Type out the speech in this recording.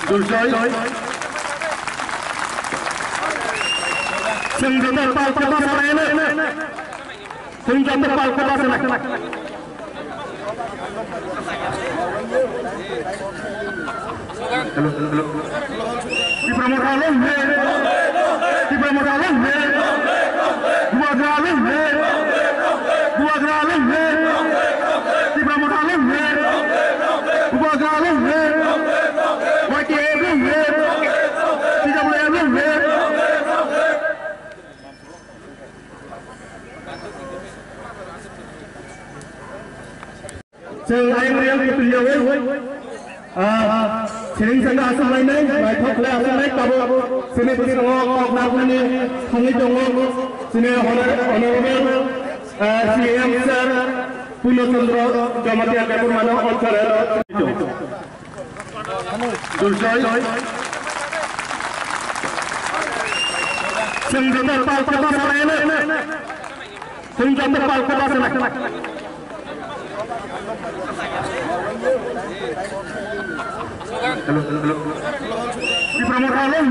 Dulcoy. Sing jatuh pal ke bawah sana ini. Sing jatuh pal ke bawah sana. Hello. Di Pramodalem. Di Pramodalem. Dua Gralem. Di Pramodalem. Dua Gralem. YTM. Tidak boleh Saya beliau sering sang asal lain baik hokle asal lain kabu sini ngok nak ni hangi jongok sini honorable CM Sir Puno Chandra Jamatia Kapur Mano Olkar Dulcoy sing jatuh pal ke bawah sana ini sing jatuh pal ke bawah sana. Hello. Di Pramodalem.